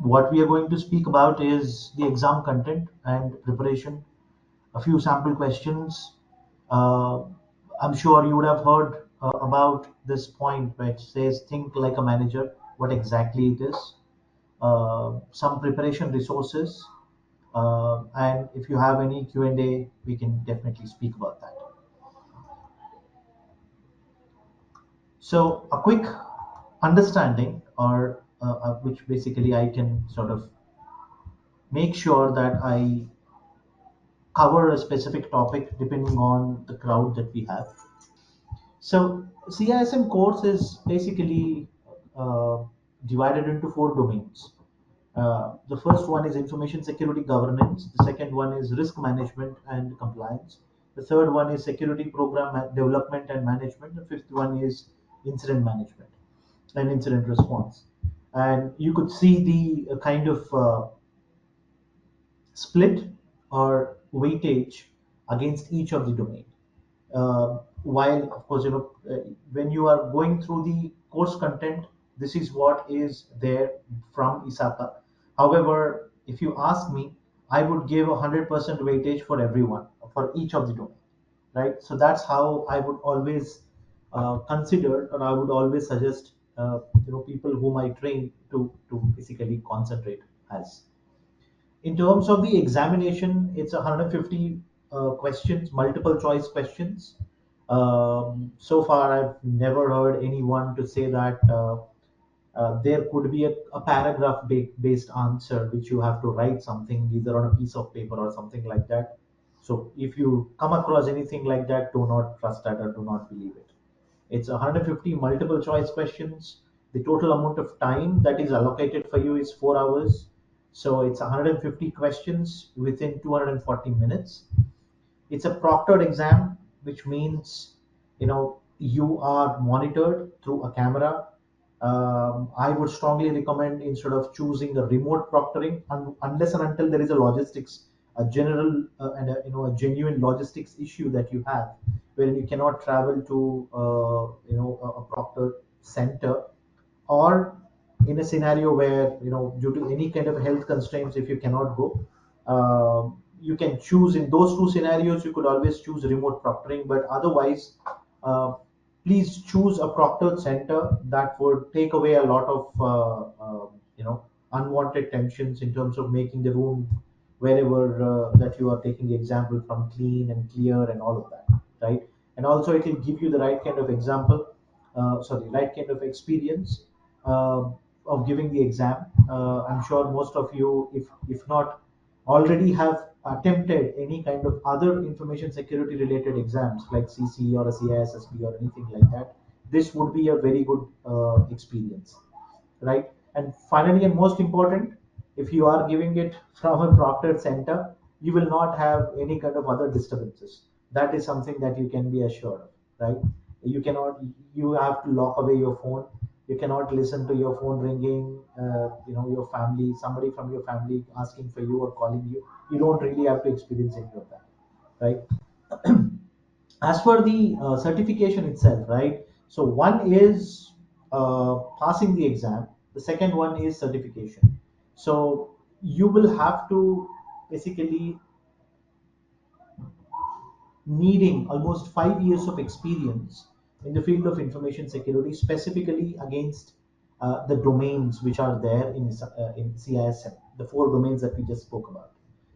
what we are going to speak about is the exam content and preparation, a few sample questions. Uh, I'm sure you would have heard about this point which says think like a manager, what exactly it is, some preparation resources, and if you have any Q&A, we can definitely speak about that. So a quick understanding, or which basically I can sort of make sure that I cover a specific topic depending on the crowd that we have. So CISM course is basically uh, divided into four domains. The first one is information security governance. The second one is risk management and compliance. The third one is security program development and management. The fifth one is incident management and incident response. And you could see the kind of split or weightage against each of the domain. While of course when you are going through the course content, this is what is there from ISACA. However, if you ask me, I would give 100% weightage for everyone for each of the domain, right? So that's how I would always consider, or I would always suggest people whom I train to basically concentrate as. In terms of the examination, it's 150 questions, multiple choice questions. So far, I've never heard anyone to say that there could be a paragraph based answer which you have to write something either on a piece of paper or something like that. So if you come across anything like that, do not trust that or do not believe it. It's 150 multiple choice questions. The total amount of time that is allocated for you is 4 hours. So it's 150 questions within 240 minutes. It's a proctored exam, which means you are monitored through a camera. I would strongly recommend, instead of choosing a remote proctoring, unless and until there is a logistics, a general and a genuine logistics issue that you have, where you cannot travel to a proctor center, or in a scenario where due to any kind of health constraints, if you cannot go, you can choose. In those two scenarios, you could always choose remote proctoring, but otherwise, uh, please choose a proctored center. That would take away a lot of unwanted tensions in terms of making the room wherever that you are taking the example from clean and clear and all of that, right? And also it will give you the right kind of example, right kind of experience uh, of giving the exam. I'm sure most of you, if not already, have attempted any kind of other information security related exams like CC or a CISSP or anything like that. This would be a very good experience, right? And finally, and most important, if you are giving it from a proctored center, you will not have any kind of other disturbances. That is something that you can be assured of, right? You cannot, you have to lock away your phone. You cannot listen to your phone ringing, your family, somebody from your family asking for you or calling you. You don't really have to experience any of that, right? As for the certification itself, right? So one is passing the exam. The second one is certification. So you will have to basically needing almost 5 years of experience in the field of information security, specifically against the domains which are there in CISM, the four domains that we just spoke about.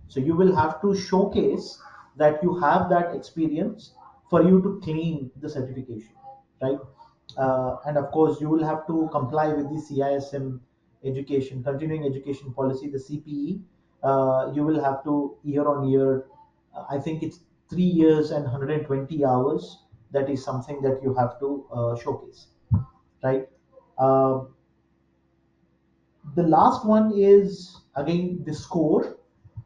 So you will have to showcase that you have that experience for you to claim the certification, right? And of course, you will have to comply with the CISM education, continuing education policy, the CPE. You will have to year on year, I think it's 3 years and 120 hours. That is something that you have to showcase, right? Uh, the last one is again the score.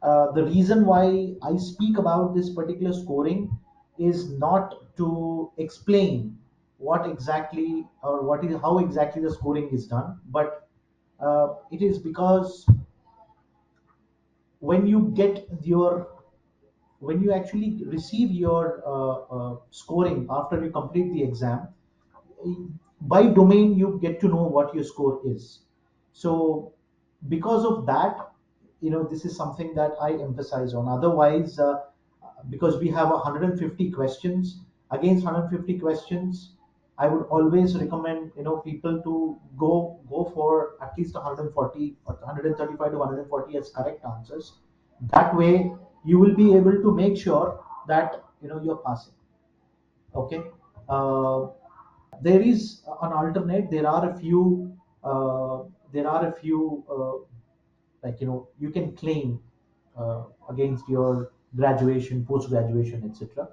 The reason why I speak about this particular scoring is not to explain what exactly, or what is how exactly the scoring is done, but it is because when you get your when you actually receive your scoring after you complete the exam, by domain you get to know what your score is. So Because of that, this is something that I emphasize on. Otherwise, because we have 150 questions, against 150 questions, I would always recommend people to go for at least 140 or 135 to 140 as correct answers. That way you will be able to make sure that you're passing. Okay. uh, there is an alternate. There are a few like you can claim against your graduation, post graduation, etc.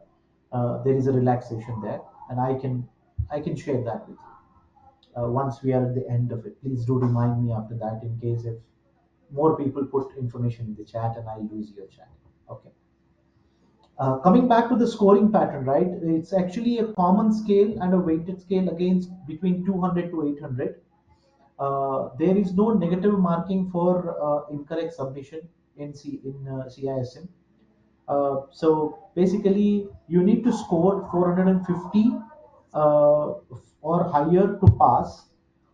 There is a relaxation there, and I can share that with you once we are at the end of it. Please do remind me after that, in case if more people put information in the chat and I lose your chat. Okay. Coming back to the scoring pattern, right? It's actually a common scale and a weighted scale against between 200 to 800. There is no negative marking for incorrect submission in CISM. So basically, you need to score 450 or higher to pass.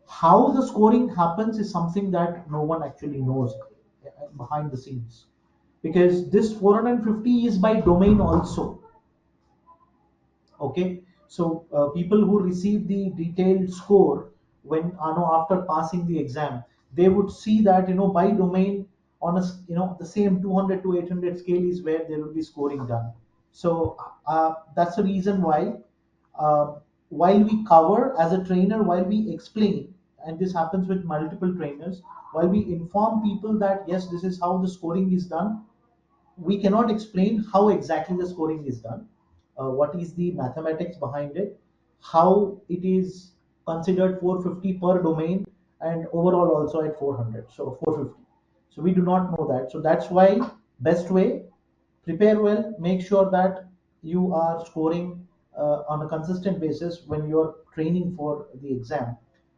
How the scoring happens is something that no one actually knows behind the scenes, because this 450 is by domain also. Okay. So people who receive the detailed score when after passing the exam, they would see that by domain on the same 200 to 800 scale is where there will be scoring done. So that's the reason why, uh, while we cover as a trainer, while we explain, and this happens with multiple trainers, while we inform people that yes, this is how the scoring is done, we cannot explain how exactly the scoring is done, what is the mathematics behind it, how it is considered 450 per domain, and overall also at 400, so 450. So we do not know that. So that's why best way, prepare well, make sure that you are scoring on a consistent basis when you're training for the exam,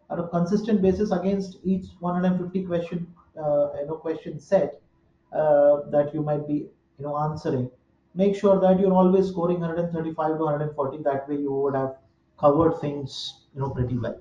on a consistent basis against each 150 question set that you might be answering. Make sure that you're always scoring 135 to 140. That way you would have covered things pretty well.